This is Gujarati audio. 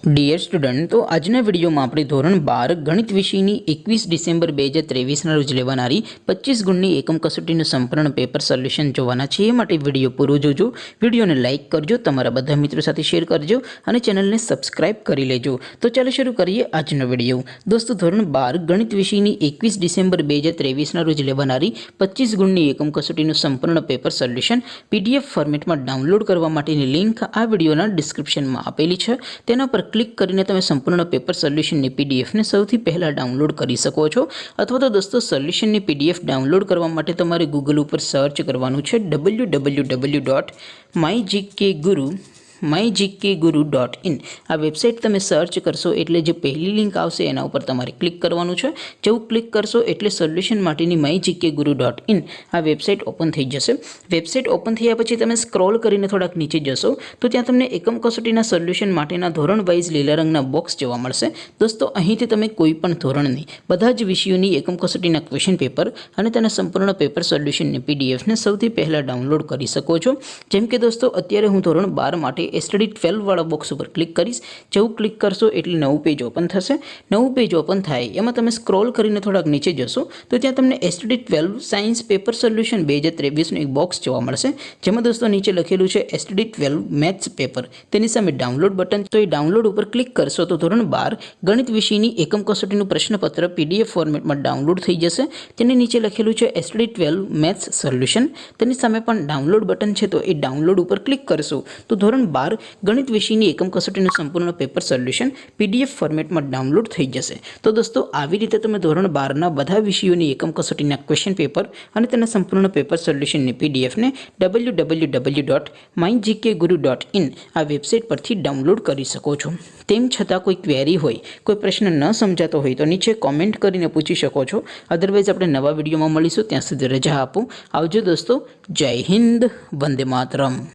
ડિયર સ્ટુડન્ટ, તો આજના વિડીયોમાં આપણે ધોરણ 12 ગણિત વિષયની 21 ડિસેમ્બર 2023ના રોજ લેવાનારી 25 ગુણની એકમ કસોટીનું સંપૂર્ણ પેપર સોલ્યુશન જોવાના છે। એ માટે વિડીયો પૂરો જોજો, વિડીયોને લાઇક કરજો, તમારા બધા મિત્રો સાથે શેર કરજો અને ચેનલને સબસ્ક્રાઇબ કરી લેજો। તો ચાલો શરૂ કરીએ આજનો વિડીયો। દોસ્તો, ધોરણ 12 ગણિત વિષયની 21 ડિસેમ્બર 2023ના રોજ લેવાનારી 25 ગુણની એકમ કસોટીનું સંપૂર્ણ પેપર સોલ્યુશન PDF ફોર્મેટમાં ડાઉનલોડ કરવા માટેની લિંક આ વિડીયોના ડિસ્ક્રિપ્શનમાં આપેલી છે। તેના પર ક્લિક કરીને તમે સંપૂર્ણ પેપર સોલ્યુશનની પીડીએફને સૌથી પહેલાં ડાઉનલોડ કરી શકો છો। અથવા તો દોસ્તો, સોલ્યુશનની પીડીએફ ડાઉનલોડ કરવા માટે તમારે ગૂગલ ઉપર સર્ચ કરવાનું છે www.mygkguru.in। આ વેબસાઇટ તમે સર્ચ કરશો એટલે જે પહેલી લિંક આવશે એના ઉપર તમારે ક્લિક કરવાનું છે। જેવું ક્લિક કરશો એટલે સોલ્યુશન માટેની mygkguru.in આ વેબસાઇટ ઓપન થઈ જશે। વેબસાઇટ ઓપન થયા પછી તમે સ્ક્રોલ કરીને થોડાક નીચે જશો તો ત્યાં તમને એકમ કસોટીના સોલ્યુશન માટેના ધોરણ વાઇઝ લીલા રંગના બોક્સ જોવા મળશે। દોસ્તો, અહીંથી તમે કોઈ પણ ધોરણની બધા જ વિષયોની એકમ કસોટીના ક્વેશ્ચન પેપર અને તેના સંપૂર્ણ પેપર સોલ્યુશનની પીડીએફને સૌથી પહેલાં ડાઉનલોડ કરી શકો છો। જેમ કે દોસ્તો, અત્યારે હું ધોરણ 12 માટે સ્ટડી 12 વાળા બોક્સ ઉપર ક્લિક કરીશ। જેવું ક્લિક કરશો એટલે નવું પેજ ઓપન થશે। નવું પેજ ઓપન થાય એમાં તમે સ્ક્રોલ કરીને થોડાક નીચે જશો તો ત્યાં તમને સ્ટડી 12 સાયન્સ પેપર સોલ્યુશન 2023નું એક બોક્સ જોવા મળશે, જેમાં દોસ્તો નીચે લખેલું છે સ્ટડી 12 મેથ્સ પેપર, તેની સામે ડાઉનલોડ બટન। તો એ ડાઉનલોડ ઉપર ક્લિક કરશો તો ધોરણ 12 ગણિત વિષયની એકમ કસોટીનું પ્રશ્નપત્ર PDF ફોર્મેટમાં ડાઉનલોડ થઈ જશે। તેની નીચે લખેલું છે સ્ટડી 12 મેથ્સ સોલ્યુશન, તેની સામે પણ ડાઉનલોડ બટન છે, તો એ ડાઉનલોડ ઉપર ક્લિક કરશો તો ધોરણ 12 ગણિત વિષયની એકમ કસોટીનું સંપૂર્ણ પેપર સોલ્યુશન PDF ફોર્મેટમાં ડાઉનલોડ થઈ જશે। તો દોસ્તો, આવી રીતે તમે ધોરણ 12ના બધા વિષયોની એકમ કસોટીના ક્વેશ્ચન પેપર અને તેના સંપૂર્ણ પેપર સોલ્યુશનની પીડીએફને www.mygkguru.in આ વેબસાઇટ પરથી ડાઉનલોડ કરી શકો છો। તેમ છતાં કોઈ ક્વેરી હોય, કોઈ પ્રશ્ન ન સમજાતો હોય તો નીચે કોમેન્ટ કરીને પૂછી શકો છો। અદરવાઇઝ આપણે નવા વિડીયોમાં મળીશું, ત્યાં સુધી રજા આપો। આવજો દોસ્તો, જય હિન્દ, વંદે માતરમ।